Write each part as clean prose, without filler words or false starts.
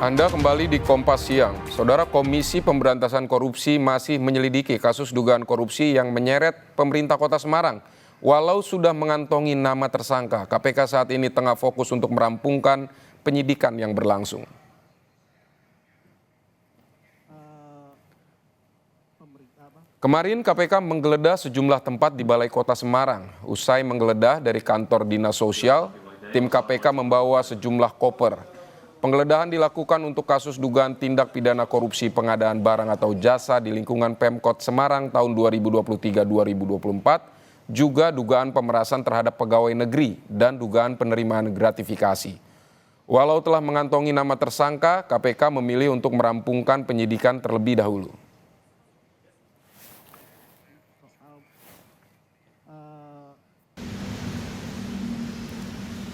Anda kembali di Kompas Siang. Saudara, Komisi Pemberantasan Korupsi masih menyelidiki kasus dugaan korupsi yang menyeret pemerintah Kota Semarang. Walau sudah mengantongi nama tersangka, KPK saat ini tengah fokus untuk merampungkan penyidikan yang berlangsung. Kemarin KPK menggeledah sejumlah tempat di Balai Kota Semarang. Usai menggeledah dari kantor Dinas Sosial, tim KPK membawa sejumlah koper. Penggeledahan dilakukan untuk kasus dugaan tindak pidana korupsi pengadaan barang atau jasa di lingkungan Pemkot Semarang tahun 2023-2024, juga dugaan pemerasan terhadap pegawai negeri dan dugaan penerimaan gratifikasi. Walau telah mengantongi nama tersangka, KPK memilih untuk merampungkan penyidikan terlebih dahulu.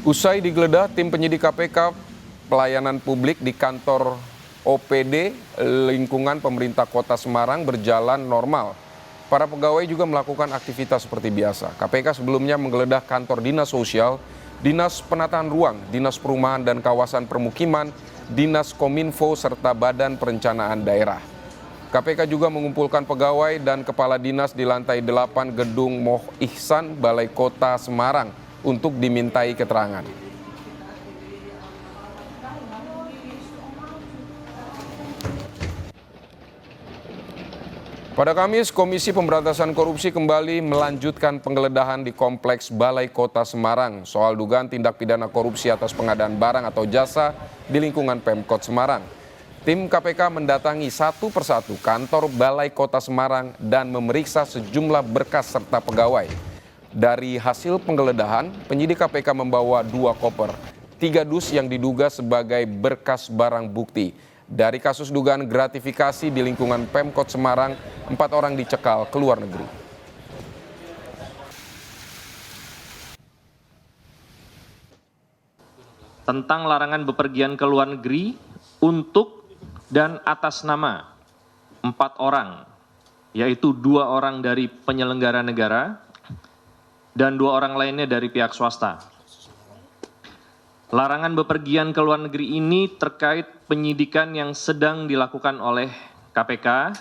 Usai digeledah, tim penyidik KPK pelayanan publik di kantor OPD lingkungan pemerintah Kota Semarang berjalan normal. Para pegawai juga melakukan aktivitas seperti biasa. KPK sebelumnya menggeledah kantor Dinas Sosial, Dinas Penataan Ruang, Dinas Perumahan dan Kawasan Permukiman, Dinas Kominfo, serta Badan Perencanaan Daerah. KPK juga mengumpulkan pegawai dan kepala dinas di lantai 8 Gedung Moh Ihsan, Balai Kota Semarang untuk dimintai keterangan. Pada Kamis, Komisi Pemberantasan Korupsi kembali melanjutkan penggeledahan di Kompleks Balai Kota Semarang soal dugaan tindak pidana korupsi atas pengadaan barang atau jasa di lingkungan Pemkot Semarang. Tim KPK mendatangi satu persatu kantor Balai Kota Semarang dan memeriksa sejumlah berkas serta pegawai. Dari hasil penggeledahan, penyidik KPK membawa 2 koper, 3 dus yang diduga sebagai berkas barang bukti. Dari kasus dugaan gratifikasi di lingkungan Pemkot Semarang, 4 orang dicekal ke luar negeri. Tentang larangan bepergian ke luar negeri untuk dan atas nama 4 orang, yaitu 2 orang dari penyelenggara negara dan 2 orang lainnya dari pihak swasta. Larangan bepergian ke luar negeri ini terkait penyidikan yang sedang dilakukan oleh KPK.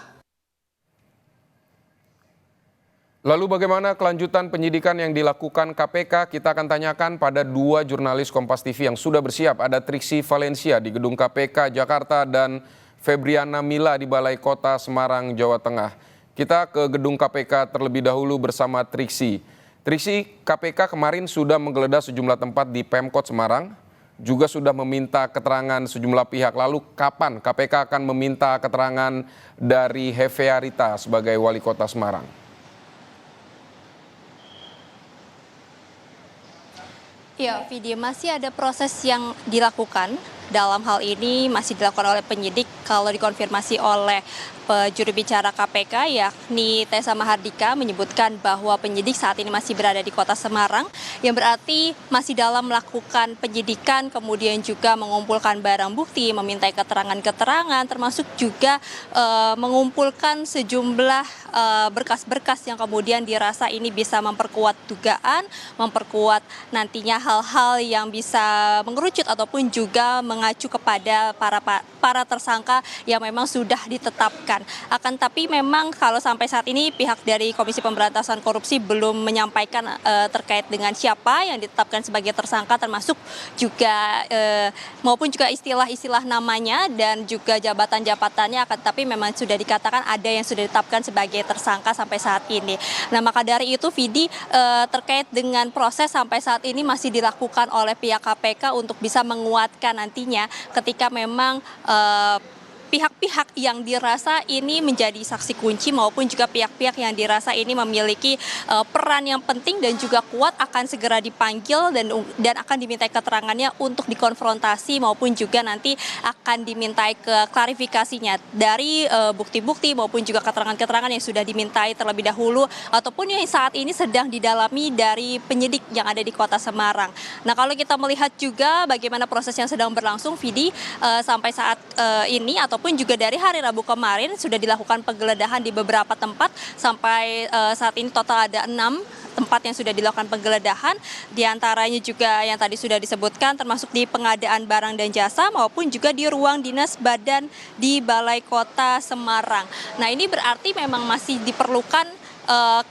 Lalu bagaimana kelanjutan penyidikan yang dilakukan KPK? Kita akan tanyakan pada 2 jurnalis Kompas TV yang sudah bersiap. Ada Triksi Valencia di Gedung KPK Jakarta dan Febriana Mila di Balai Kota Semarang, Jawa Tengah. Kita ke Gedung KPK terlebih dahulu bersama Triksi. Triksi, KPK kemarin sudah menggeledah sejumlah tempat di Pemkot Semarang, juga sudah meminta keterangan sejumlah pihak. Lalu kapan KPK akan meminta keterangan dari Hefearita sebagai wali kota Semarang? Ya, Vidi, masih ada proses yang dilakukan. Dalam hal ini masih dilakukan oleh penyidik kalau dikonfirmasi oleh juru bicara KPK yakni Tessa Mahardika menyebutkan bahwa penyidik saat ini masih berada di Kota Semarang yang berarti masih dalam melakukan penyidikan, kemudian juga mengumpulkan barang bukti, memintai keterangan-keterangan, termasuk juga mengumpulkan sejumlah berkas-berkas yang kemudian dirasa ini bisa memperkuat dugaan, memperkuat nantinya hal-hal yang bisa mengerucut ataupun juga mengacu kepada para tersangka yang memang sudah ditetapkan. Akan tapi memang kalau sampai saat ini pihak dari Komisi Pemberantasan Korupsi belum menyampaikan terkait dengan siapa yang ditetapkan sebagai tersangka, termasuk juga maupun juga istilah-istilah namanya dan juga jabatan-jabatannya, akan tapi memang sudah dikatakan ada yang sudah ditetapkan sebagai tersangka sampai saat ini. Nah, maka dari itu Vidi, terkait dengan proses sampai saat ini masih dilakukan oleh pihak KPK untuk bisa menguatkan nantinya ketika memang pihak-pihak yang dirasa ini menjadi saksi kunci maupun juga pihak-pihak yang dirasa ini memiliki peran yang penting dan juga kuat akan segera dipanggil dan akan dimintai keterangannya untuk dikonfrontasi maupun juga nanti akan dimintai klarifikasinya dari bukti-bukti maupun juga keterangan-keterangan yang sudah dimintai terlebih dahulu ataupun yang saat ini sedang didalami dari penyidik yang ada di Kota Semarang. Nah, kalau kita melihat juga bagaimana proses yang sedang berlangsung, Vidi, sampai saat ini ataupun juga dari hari Rabu kemarin sudah dilakukan penggeledahan di beberapa tempat sampai saat ini total ada 6 tempat yang sudah dilakukan penggeledahan, diantaranya juga yang tadi sudah disebutkan termasuk di pengadaan barang dan jasa maupun juga di ruang dinas badan di Balai Kota Semarang. Nah ini berarti memang masih diperlukan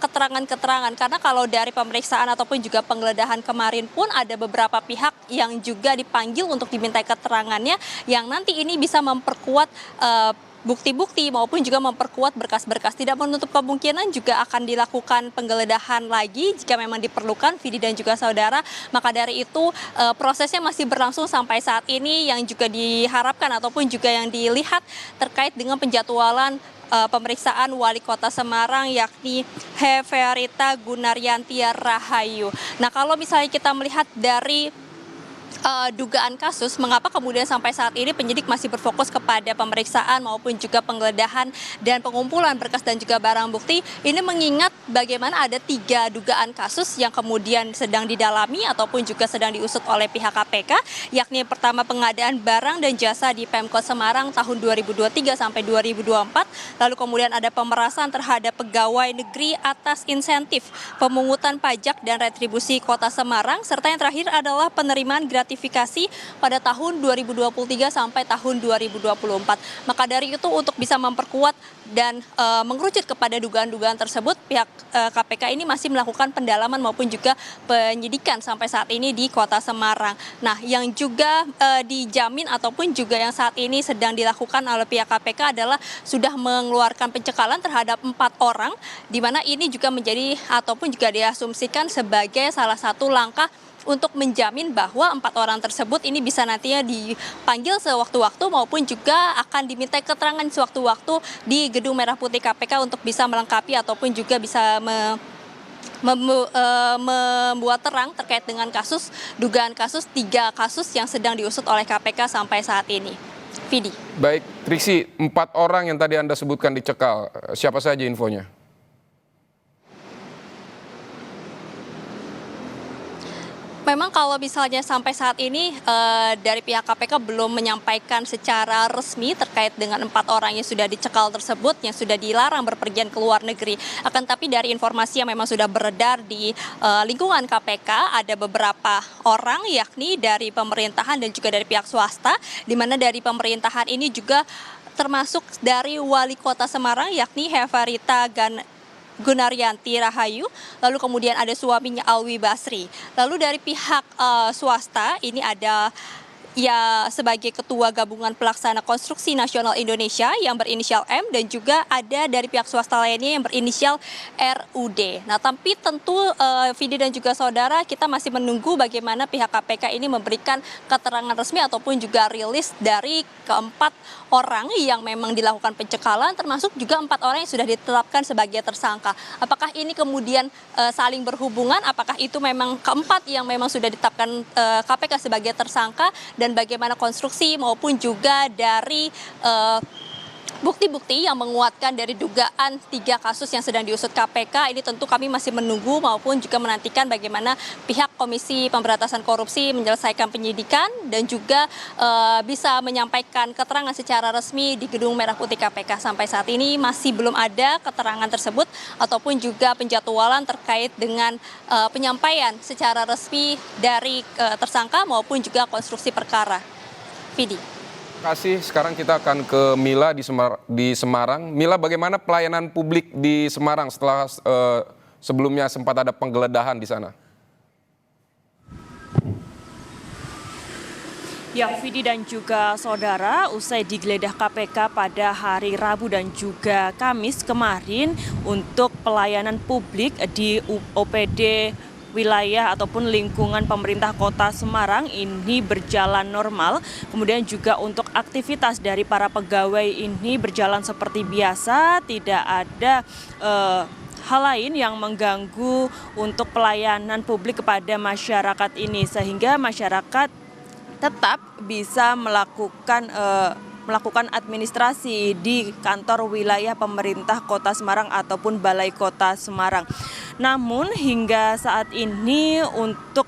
keterangan-keterangan karena kalau dari pemeriksaan ataupun juga penggeledahan kemarin pun ada beberapa pihak yang juga dipanggil untuk dimintai keterangannya yang nanti ini bisa memperkuat bukti-bukti maupun juga memperkuat berkas-berkas. Tidak menutup kemungkinan juga akan dilakukan penggeledahan lagi jika memang diperlukan, Vidi dan juga saudara. Maka dari itu prosesnya masih berlangsung sampai saat ini yang juga diharapkan ataupun juga yang dilihat terkait dengan penjadwalan pemeriksaan Wali Kota Semarang yakni Heverita Gunaryanti Rahayu. Nah kalau misalnya kita melihat dari dugaan kasus, mengapa kemudian sampai saat ini penyidik masih berfokus kepada pemeriksaan maupun juga penggeledahan dan pengumpulan berkas dan juga barang bukti. Ini mengingat bagaimana ada 3 dugaan kasus yang kemudian sedang didalami ataupun juga sedang diusut oleh pihak KPK, yakni yang pertama pengadaan barang dan jasa di Pemkot Semarang tahun 2023 sampai 2024, lalu kemudian ada pemerasan terhadap pegawai negeri atas insentif, pemungutan pajak dan retribusi Kota Semarang, serta yang terakhir adalah penerimaan gratifikasi pada tahun 2023 sampai tahun 2024. Maka dari itu untuk bisa memperkuat dan mengerucut kepada dugaan-dugaan tersebut, pihak KPK ini masih melakukan pendalaman maupun juga penyidikan sampai saat ini di Kota Semarang. Nah, yang juga dijamin ataupun juga yang saat ini sedang dilakukan oleh pihak KPK adalah sudah mengeluarkan pencekalan terhadap 4 orang, di mana ini juga menjadi ataupun juga diasumsikan sebagai salah satu langkah untuk menjamin bahwa 4 orang tersebut ini bisa nantinya dipanggil sewaktu-waktu maupun juga akan dimintai keterangan sewaktu-waktu di Gedung Merah Putih KPK untuk bisa melengkapi ataupun juga bisa membuat terang terkait dengan dugaan kasus 3 kasus yang sedang diusut oleh KPK sampai saat ini. Vidi. Baik, Triksi, 4 orang yang tadi Anda sebutkan dicekal, siapa saja infonya? Memang kalau misalnya sampai saat ini dari pihak KPK belum menyampaikan secara resmi terkait dengan 4 orang yang sudah dicekal tersebut, yang sudah dilarang berpergian ke luar negeri. Akan tapi dari informasi yang memang sudah beredar di lingkungan KPK, ada beberapa orang yakni dari pemerintahan dan juga dari pihak swasta, di mana dari pemerintahan ini juga termasuk dari Wali Kota Semarang yakni Heverita Gunaryanti Rahayu, lalu kemudian ada suaminya Alwi Basri. Lalu dari pihak swasta ini ada sebagai Ketua Gabungan Pelaksana Konstruksi Nasional Indonesia yang berinisial M, dan juga ada dari pihak swasta lainnya yang berinisial RUD. Nah, tapi tentu Vidi dan juga saudara, kita masih menunggu bagaimana pihak KPK ini memberikan keterangan resmi ataupun juga rilis dari keempat orang yang memang dilakukan pencekalan, termasuk juga 4 orang yang sudah ditetapkan sebagai tersangka. Apakah ini kemudian saling berhubungan? Apakah itu memang keempat yang memang sudah ditetapkan KPK sebagai tersangka? Dan bagaimana konstruksi maupun juga dari bukti-bukti yang menguatkan dari dugaan 3 kasus yang sedang diusut KPK, ini tentu kami masih menunggu maupun juga menantikan bagaimana pihak Komisi Pemberantasan Korupsi menyelesaikan penyidikan dan juga bisa menyampaikan keterangan secara resmi di Gedung Merah Putih KPK. Sampai saat ini masih belum ada keterangan tersebut ataupun juga penjadwalan terkait dengan penyampaian secara resmi dari tersangka maupun juga konstruksi perkara. Vidi. Terima kasih. Sekarang kita akan ke Mila di Semarang. Mila, bagaimana pelayanan publik di Semarang setelah sebelumnya sempat ada penggeledahan di sana? Ya, Vidi dan juga saudara, usai digeledah KPK pada hari Rabu dan juga Kamis kemarin untuk pelayanan publik di OPD wilayah ataupun lingkungan pemerintah Kota Semarang ini berjalan normal. Kemudian juga untuk aktivitas dari para pegawai ini berjalan seperti biasa, tidak ada hal lain yang mengganggu untuk pelayanan publik kepada masyarakat ini, sehingga masyarakat tetap bisa melakukan administrasi di kantor wilayah pemerintah Kota Semarang ataupun Balai Kota Semarang. Namun hingga saat ini untuk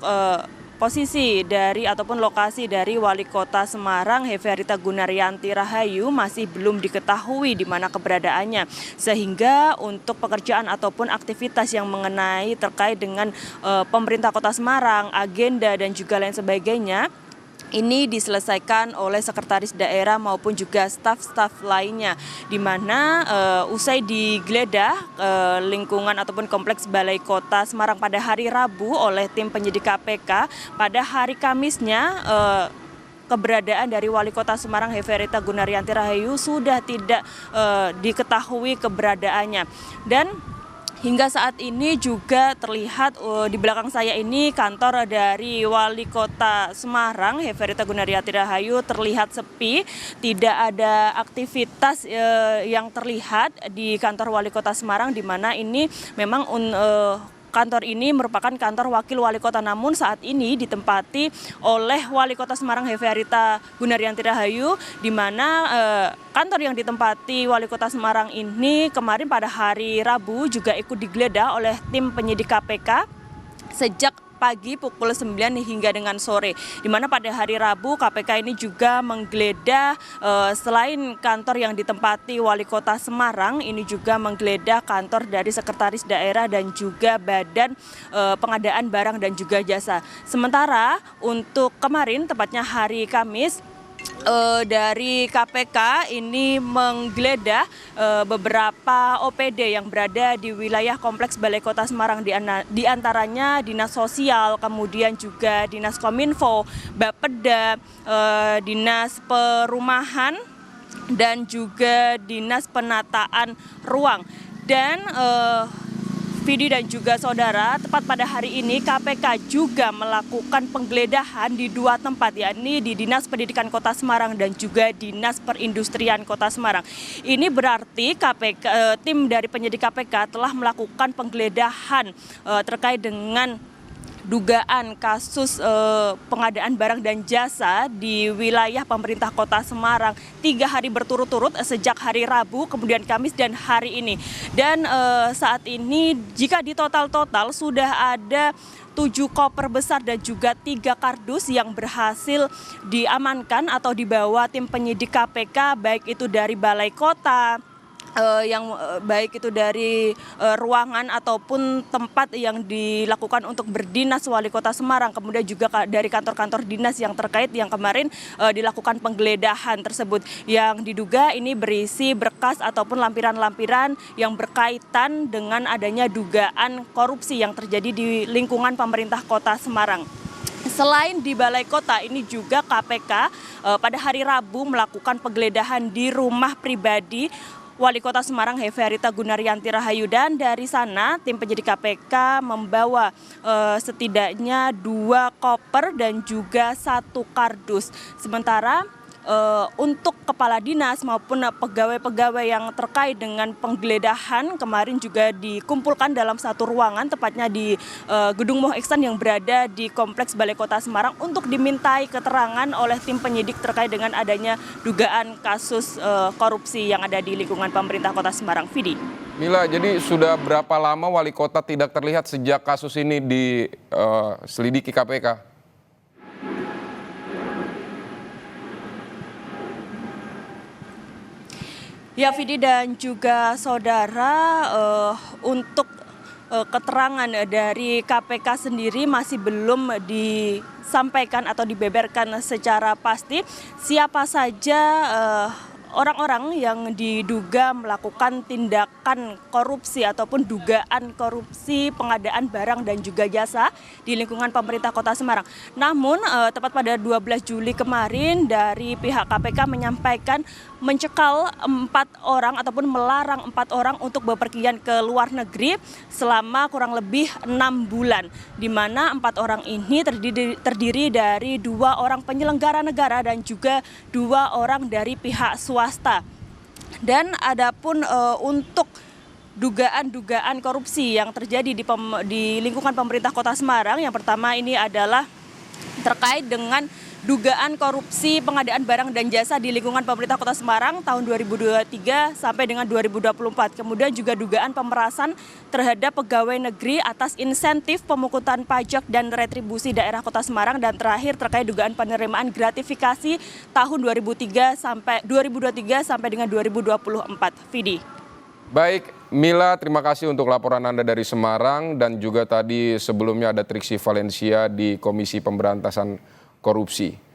posisi dari ataupun lokasi dari Wali Kota Semarang Hefearita Gunaryanti Rahayu masih belum diketahui di mana keberadaannya, sehingga untuk pekerjaan ataupun aktivitas yang mengenai terkait dengan pemerintah Kota Semarang, agenda dan juga lain sebagainya ini diselesaikan oleh sekretaris daerah maupun juga staf-staf lainnya, di mana usai digeledah lingkungan ataupun kompleks Balai Kota Semarang pada hari Rabu oleh tim penyidik KPK, pada hari Kamisnya keberadaan dari Wali Kota Semarang Hefearita Gunaryanti Rahayu sudah tidak diketahui keberadaannya. Dan hingga saat ini juga terlihat di belakang saya ini kantor dari Wali Kota Semarang Hefearita Gunaryanti Rahayu terlihat sepi, tidak ada aktivitas yang terlihat di kantor Wali Kota Semarang, di mana ini memang kantor ini merupakan kantor wakil wali kota, namun saat ini ditempati oleh Wali Kota Semarang Hefearita Gunaryanti Rahayu, di mana kantor yang ditempati Wali Kota Semarang ini kemarin pada hari Rabu juga ikut digeledah oleh tim penyidik KPK sejak pagi pukul 9 hingga dengan sore, di mana pada hari Rabu KPK ini juga menggeledah selain kantor yang ditempati Wali Kota Semarang, ini juga menggeledah kantor dari sekretaris daerah dan juga badan pengadaan barang dan juga jasa. Sementara untuk kemarin, tepatnya hari Kamis, dari KPK ini menggeledah beberapa OPD yang berada di wilayah kompleks Balai Kota Semarang, di antaranya Dinas Sosial, kemudian juga Dinas Kominfo, Bapeda, Dinas Perumahan, dan juga Dinas Penataan Ruang. Dan Vidi dan juga saudara, tepat pada hari ini KPK juga melakukan penggeledahan di dua tempat, yakni di Dinas Pendidikan Kota Semarang dan juga Dinas Perindustrian Kota Semarang. Ini berarti tim dari penyidik KPK telah melakukan penggeledahan terkait dengan dugaan kasus pengadaan barang dan jasa di wilayah pemerintah Kota Semarang 3 hari berturut-turut sejak hari Rabu, kemudian Kamis dan hari ini. Dan saat ini jika di total sudah ada 7 koper besar dan juga 3 kardus yang berhasil diamankan atau dibawa tim penyidik KPK, baik itu dari Balai Kota, baik itu dari ruangan ataupun tempat yang dilakukan untuk berdinas Wali Kota Semarang, kemudian juga dari kantor-kantor dinas yang terkait yang kemarin dilakukan penggeledahan tersebut, yang diduga ini berisi berkas ataupun lampiran-lampiran yang berkaitan dengan adanya dugaan korupsi yang terjadi di lingkungan pemerintah Kota Semarang. Selain di Balai Kota, ini juga KPK pada hari Rabu melakukan penggeledahan di rumah pribadi Wali Kota Semarang Hefearita Gunaryanti Rahayu, dan dari sana tim penyidik KPK membawa setidaknya 2 koper dan juga 1 kardus. Sementara untuk kepala dinas maupun pegawai-pegawai yang terkait dengan penggeledahan kemarin juga dikumpulkan dalam satu ruangan, tepatnya di Gedung Moh Ihsan yang berada di Kompleks Balai Kota Semarang, untuk dimintai keterangan oleh tim penyidik terkait dengan adanya dugaan kasus korupsi yang ada di lingkungan pemerintah Kota Semarang. Vidi. Mila, jadi sudah berapa lama Wali Kota tidak terlihat sejak kasus ini diselidiki KPK? Ya, Vidi dan juga saudara, untuk keterangan dari KPK sendiri masih belum disampaikan atau dibeberkan secara pasti siapa saja orang-orang yang diduga melakukan tindakan korupsi ataupun dugaan korupsi pengadaan barang dan juga jasa di lingkungan pemerintah Kota Semarang. Namun tepat pada 12 Juli kemarin dari pihak KPK menyampaikan mencekal 4 orang ataupun melarang 4 orang untuk bepergian ke luar negeri selama kurang lebih 6 bulan, di mana 4 orang ini terdiri dari 2 orang penyelenggara negara dan juga 2 orang dari pihak swasta. Dan adapun untuk dugaan-dugaan korupsi yang terjadi di lingkungan pemerintah Kota Semarang, yang pertama ini adalah terkait dengan dugaan korupsi pengadaan barang dan jasa di lingkungan pemerintah Kota Semarang tahun 2023 sampai dengan 2024. Kemudian juga dugaan pemerasan terhadap pegawai negeri atas insentif pemungutan pajak dan retribusi daerah Kota Semarang, dan terakhir terkait dugaan penerimaan gratifikasi tahun 2023 sampai dengan 2024. Vidi. Baik, Mila, terima kasih untuk laporan Anda dari Semarang, dan juga tadi sebelumnya ada Triksi Valencia di Komisi Pemberantasan Korupsi.